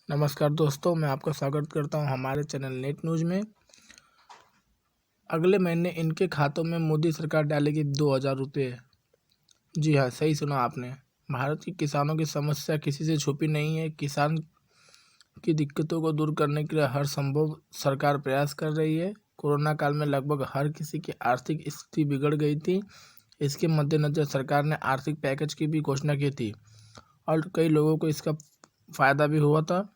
नमस्कार दोस्तों, मैं आपका स्वागत करता हूं हमारे चैनल नेट न्यूज़ में। अगले महीने इनके खातों में मोदी सरकार डालेगी 2,000 रुपये। जी हाँ, सही सुना आपने। भारत के किसानों की समस्या किसी से छुपी नहीं है। किसान की दिक्कतों को दूर करने के लिए हर संभव सरकार प्रयास कर रही है। कोरोना काल में लगभग हर किसी की आर्थिक स्थिति बिगड़ गई थी। इसके मद्देनजर सरकार ने आर्थिक पैकेज की भी घोषणा की थी और कई लोगों को इसका फ़ायदा भी हुआ था।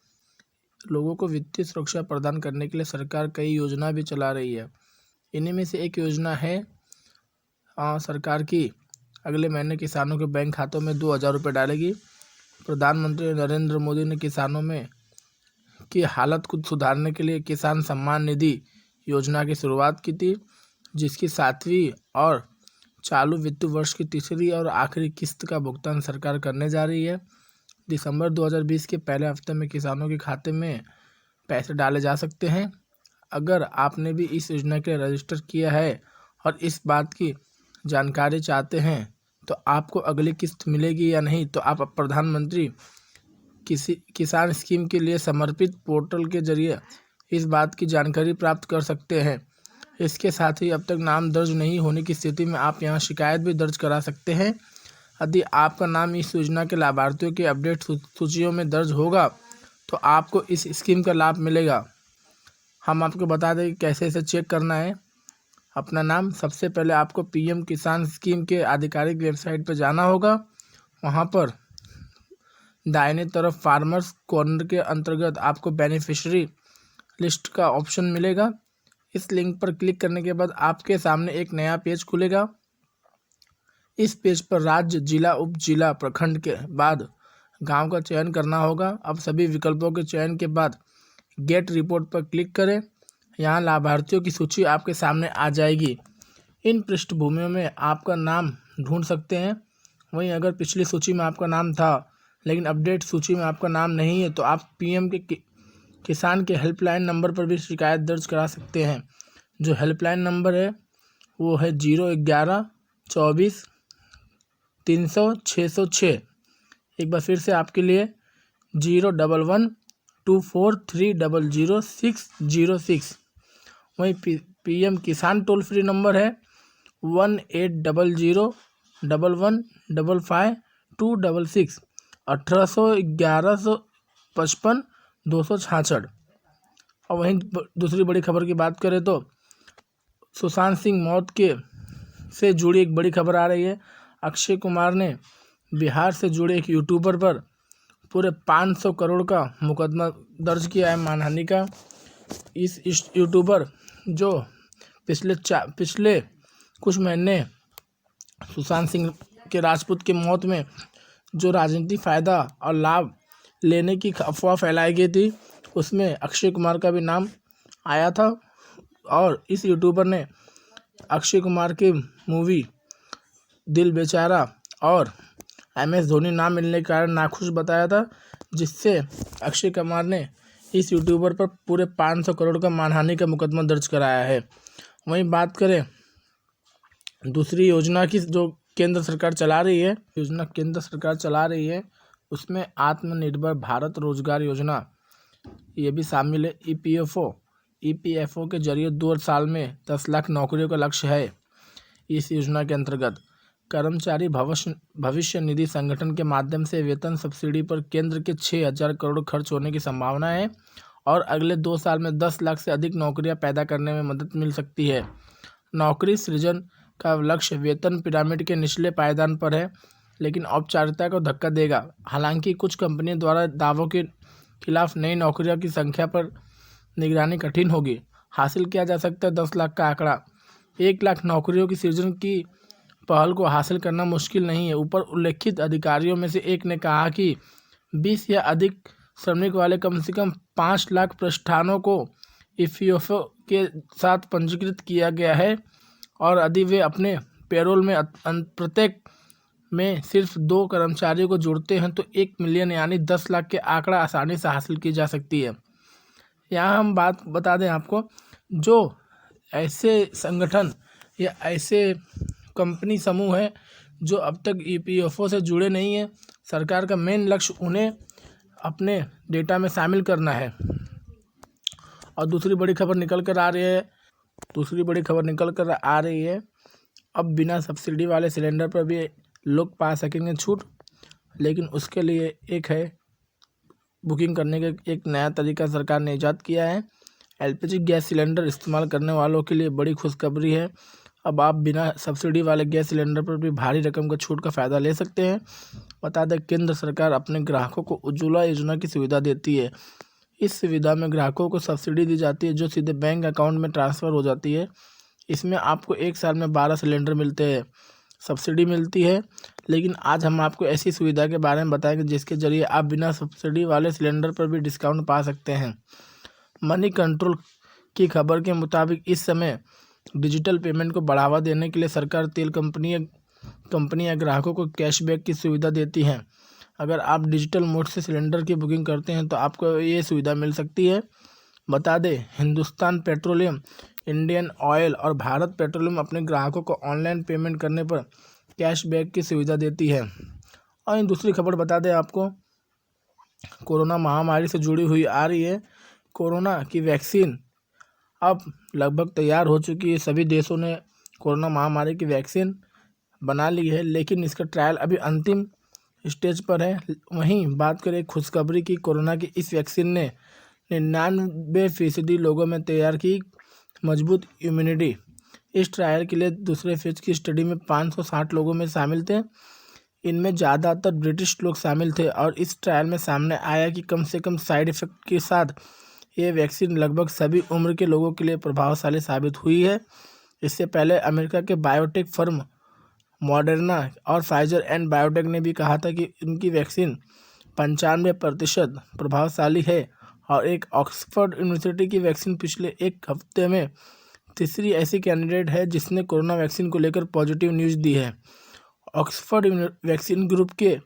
लोगों को वित्तीय सुरक्षा प्रदान करने के लिए सरकार कई योजना भी चला रही है। इन्हीं में से एक योजना है सरकार की अगले महीने किसानों के बैंक खातों में 2,000 रुपये डालेगी। प्रधानमंत्री नरेंद्र मोदी ने किसानों में की हालत को सुधारने के लिए किसान सम्मान निधि योजना की शुरुआत की थी, जिसकी 7वीं और चालू वित्त वर्ष की तीसरी और आखिरी किस्त का भुगतान सरकार करने जा रही है। दिसंबर 2020 के पहले हफ्ते में किसानों के खाते में पैसे डाले जा सकते हैं। अगर आपने भी इस योजना के लिए रजिस्टर किया है और इस बात की जानकारी चाहते हैं तो आपको अगली किस्त मिलेगी या नहीं, तो आप प्रधानमंत्री किसान स्कीम के लिए समर्पित पोर्टल के जरिए इस बात की जानकारी प्राप्त कर सकते हैं। इसके साथ ही अब तक नाम दर्ज नहीं होने की स्थिति में आप यहां शिकायत भी दर्ज करा सकते हैं। यदि आपका नाम इस योजना के लाभार्थियों की अपडेट सूचियों में दर्ज होगा तो आपको इस स्कीम का लाभ मिलेगा। हम आपको बता दें कि कैसे इसे चेक करना है। अपना नाम सबसे पहले आपको पीएम किसान स्कीम के आधिकारिक वेबसाइट पर जाना होगा। वहां पर दाहिने तरफ फार्मर्स कॉर्नर के अंतर्गत आपको बेनिफिशियरी लिस्ट का ऑप्शन मिलेगा। इस लिंक पर क्लिक करने के बाद आपके सामने एक नया पेज खुलेगा। इस पेज पर राज्य, जिला, उप जिला, प्रखंड के बाद गांव का चयन करना होगा। अब सभी विकल्पों के चयन के बाद गेट रिपोर्ट पर क्लिक करें। यहां लाभार्थियों की सूची आपके सामने आ जाएगी। इन पृष्ठभूमियों में आपका नाम ढूंढ सकते हैं। वहीं अगर पिछली सूची में आपका नाम था लेकिन अपडेट सूची में आपका नाम नहीं है तो आप पीएम के किसान के हेल्पलाइन नंबर पर भी शिकायत दर्ज करा सकते हैं। जो हेल्पलाइन नंबर है वो है 011-24-300-606। एक बार फिर से आपके लिए 011-24-300-606। वहीं पीएम किसान टोल फ्री नंबर है 1800-1155-266 1800-1155-266। और वहीं दूसरी बड़ी खबर की बात करें तो सुशांत सिंह मौत के से जुड़ी एक बड़ी खबर आ रही है। अक्षय कुमार ने बिहार से जुड़े एक यूट्यूबर पर पूरे 500 करोड़ का मुकदमा दर्ज किया है मानहानि का। इस यूट्यूबर जो पिछले कुछ महीने सुशांत सिंह के राजपूत की मौत में जो राजनीतिक फ़ायदा और लाभ लेने की अफवाह फैलाई गई थी, उसमें अक्षय कुमार का भी नाम आया था। और इस यूट्यूबर ने अक्षय कुमार की मूवी दिल बेचारा और MS धोनी नाम मिलने के कारण नाखुश बताया था, जिससे अक्षय कुमार ने इस यूट्यूबर पर पूरे 500 करोड़ का मानहानि का मुकदमा दर्ज कराया है। वहीं बात करें दूसरी योजना की जो केंद्र सरकार चला रही है, उसमें आत्मनिर्भर भारत रोजगार योजना ये भी शामिल है। EPFO के जरिए 2 साल में 10 लाख नौकरियों का लक्ष्य है। इस योजना के अंतर्गत कर्मचारी भविष्य निधि संगठन के माध्यम से वेतन सब्सिडी पर केंद्र के 6,000 करोड़ खर्च होने की संभावना है और अगले 2 साल में 10 लाख से अधिक नौकरियां पैदा करने में मदद मिल सकती है। नौकरी सृजन का लक्ष्य वेतन पिरामिड के निचले पायदान पर है, लेकिन औपचारिकता को धक्का देगा। हालांकि कुछ कंपनियों द्वारा दावों के खिलाफ नई नौकरियों की संख्या पर निगरानी कठिन होगी। हासिल किया जा सकता है 10 लाख का आंकड़ा। 1 लाख नौकरियों की सृजन की पहल को हासिल करना मुश्किल नहीं है। ऊपर उल्लेखित अधिकारियों में से एक ने कहा कि 20 या अधिक श्रमिक वाले कम से कम 5 लाख प्रतिष्ठानों को EPFO के साथ पंजीकृत किया गया है और यदि वे अपने पेरोल में प्रत्येक में सिर्फ 2 कर्मचारियों को जोड़ते हैं तो 1 मिलियन यानी 10 लाख के आंकड़ा आसानी से हासिल की जा सकती है। यहाँ हम बात बता दें आपको, जो ऐसे संगठन या ऐसे कंपनी समूह है जो अब तक EPFO से जुड़े नहीं हैं, सरकार का मेन लक्ष्य उन्हें अपने डेटा में शामिल करना है। और दूसरी बड़ी खबर निकल कर आ रही है अब बिना सब्सिडी वाले सिलेंडर पर भी लोग पा सकेंगे छूट, लेकिन उसके लिए बुकिंग करने का एक नया तरीका सरकार ने ईजाद किया है। एलपीजी गैस सिलेंडर इस्तेमाल करने वालों के लिए बड़ी खुशखबरी है। अब आप बिना सब्सिडी वाले गैस सिलेंडर पर भी भारी रकम का छूट का फ़ायदा ले सकते हैं। बता दें, केंद्र सरकार अपने ग्राहकों को उज्ज्वला योजना की सुविधा देती है। इस सुविधा में ग्राहकों को सब्सिडी दी जाती है जो सीधे बैंक अकाउंट में ट्रांसफ़र हो जाती है। इसमें आपको 1 साल में 12 सिलेंडर मिलते हैं, सब्सिडी मिलती है। लेकिन आज हम आपको ऐसी सुविधा के बारे में बताएंगे जिसके ज़रिए आप बिना सब्सिडी वाले सिलेंडर पर भी डिस्काउंट पा सकते हैं। मनी कंट्रोल की खबर के मुताबिक इस समय डिजिटल पेमेंट को बढ़ावा देने के लिए सरकार तेल कंपनियां ग्राहकों को कैशबैक की सुविधा देती हैं। अगर आप डिजिटल मोड से सिलेंडर की बुकिंग करते हैं तो आपको ये सुविधा मिल सकती है। बता दें, हिंदुस्तान पेट्रोलियम, इंडियन ऑयल और भारत पेट्रोलियम अपने ग्राहकों को ऑनलाइन पेमेंट करने पर कैशबैक की सुविधा देती है। और दूसरी खबर बता दें आपको, कोरोना महामारी से जुड़ी हुई आ रही है। कोरोना की वैक्सीन अब लगभग तैयार हो चुकी है। सभी देशों ने कोरोना महामारी की वैक्सीन बना ली है, लेकिन इसका ट्रायल अभी अंतिम स्टेज पर है। वहीं बात करें खुशखबरी की, कोरोना की इस वैक्सीन ने 99% लोगों में तैयार की मजबूत इम्यूनिटी। इस ट्रायल के लिए दूसरे फेज की स्टडी में 560 लोगों में शामिल थे। इनमें ज़्यादातर ब्रिटिश लोग शामिल थे और इस ट्रायल में सामने आया कि कम से कम साइड इफ़ेक्ट के साथ ये वैक्सीन लगभग सभी उम्र के लोगों के लिए प्रभावशाली साबित हुई है। इससे पहले अमेरिका के बायोटेक फर्म मॉडर्ना और फाइजर एंड बायोटेक ने भी कहा था कि उनकी वैक्सीन 95% प्रभावशाली है। और एक ऑक्सफोर्ड यूनिवर्सिटी की वैक्सीन पिछले एक हफ्ते में तीसरी ऐसी कैंडिडेट है जिसने कोरोना वैक्सीन को लेकर पॉजिटिव न्यूज़ दी है। ऑक्सफोर्ड वैक्सीन ग्रुप के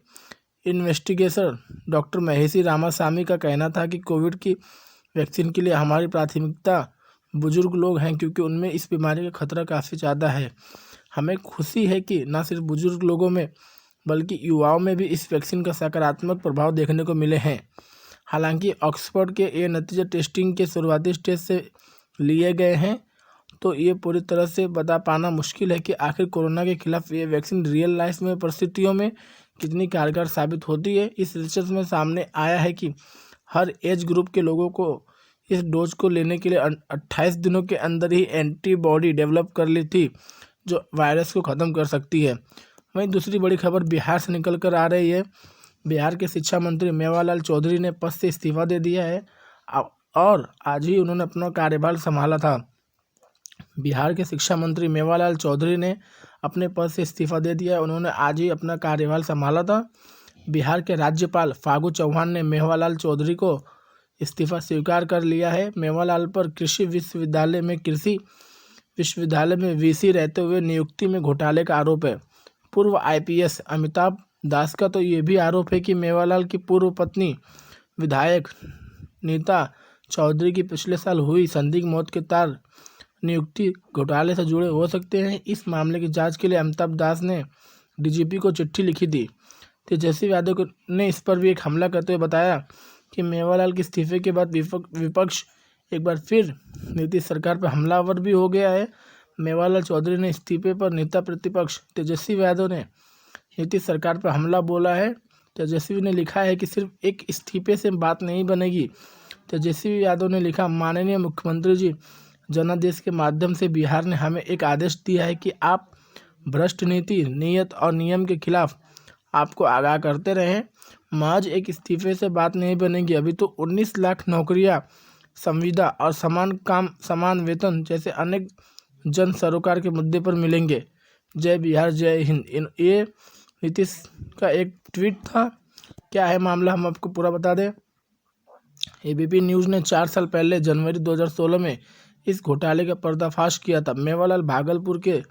इन्वेस्टिगेटर डॉक्टर महेशी रामास्वामी का कहना था कि कोविड की वैक्सीन के लिए हमारी प्राथमिकता बुजुर्ग लोग हैं, क्योंकि उनमें इस बीमारी का खतरा काफ़ी ज़्यादा है। हमें खुशी है कि न सिर्फ बुजुर्ग लोगों में बल्कि युवाओं में भी इस वैक्सीन का सकारात्मक प्रभाव देखने को मिले हैं। हालांकि ऑक्सफोर्ड के ये नतीजे टेस्टिंग के शुरुआती स्टेज से लिए गए हैं, तो ये पूरी तरह से बता पाना मुश्किल है कि आखिर कोरोना के खिलाफ ये वैक्सीन रियल लाइफ में परिस्थितियों में कितनी कारगर साबित होती है। इस रिसर्च में सामने आया है कि हर एज ग्रुप के लोगों को इस डोज को लेने के लिए 28 दिनों के अंदर ही एंटीबॉडी डेवलप कर ली थी जो वायरस को ख़त्म कर सकती है। वहीं दूसरी बड़ी खबर बिहार से निकल कर आ रही है। बिहार के शिक्षा मंत्री मेवालाल चौधरी ने पद से इस्तीफा दे दिया है और आज ही उन्होंने अपना कार्यभार संभाला था। बिहार के शिक्षा मंत्री मेवालाल चौधरी ने अपने पद से इस्तीफा दे दिया है। उन्होंने आज ही अपना कार्यभार संभाला था। बिहार के राज्यपाल फागू चौहान ने मेवालाल चौधरी को इस्तीफा स्वीकार कर लिया है। मेवालाल पर कृषि विश्वविद्यालय में वीसी रहते हुए नियुक्ति में घोटाले का आरोप है। पूर्व आईपीएस अमिताभ दास का तो ये भी आरोप है कि मेवालाल की पूर्व पत्नी विधायक नीता चौधरी की पिछले साल हुई संदिग्ध मौत के तार नियुक्ति घोटाले से जुड़े हो सकते हैं। इस मामले की जांच के लिए अमिताभ दास ने डीजीपी को चिट्ठी लिखी थी। तेजस्वी यादव ने इस पर भी एक हमला करते हुए बताया कि मेवालाल के इस्तीफे के बाद विपक्ष एक बार फिर नीतीश सरकार पर हमलावर भी हो गया है। मेवालाल चौधरी ने इस्तीफे पर नेता प्रतिपक्ष तेजस्वी यादव ने नीतीश सरकार पर हमला बोला है। तेजस्वी ने लिखा है कि सिर्फ एक इस्तीफे से बात नहीं बनेगी। तेजस्वी यादव ने लिखा, माननीय मुख्यमंत्री जी, जनादेश के माध्यम से बिहार ने हमें एक आदेश दिया है कि आप भ्रष्ट नीति, नीयत और नियम के खिलाफ आपको आगाह करते रहें। महज एक इस्तीफे से बात नहीं बनेगी। अभी तो 19 लाख नौकरियां, संविदा और समान काम समान वेतन जैसे अनेक जन सरोकार के मुद्दे पर मिलेंगे। जय बिहार, जय हिंद। ये नीतीश का एक ट्वीट था। क्या है मामला, हम आपको पूरा बता दें। एबीपी न्यूज़ ने 4 साल पहले जनवरी 2016 में इस घोटाले का पर्दाफाश किया था। मेवालाल भागलपुर के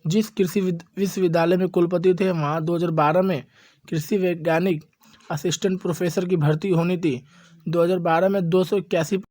जिस कृषि विश्वविद्यालय में कुलपति थे, वहाँ 2012 में कृषि वैज्ञानिक असिस्टेंट प्रोफेसर की भर्ती होनी थी। 2012 में 281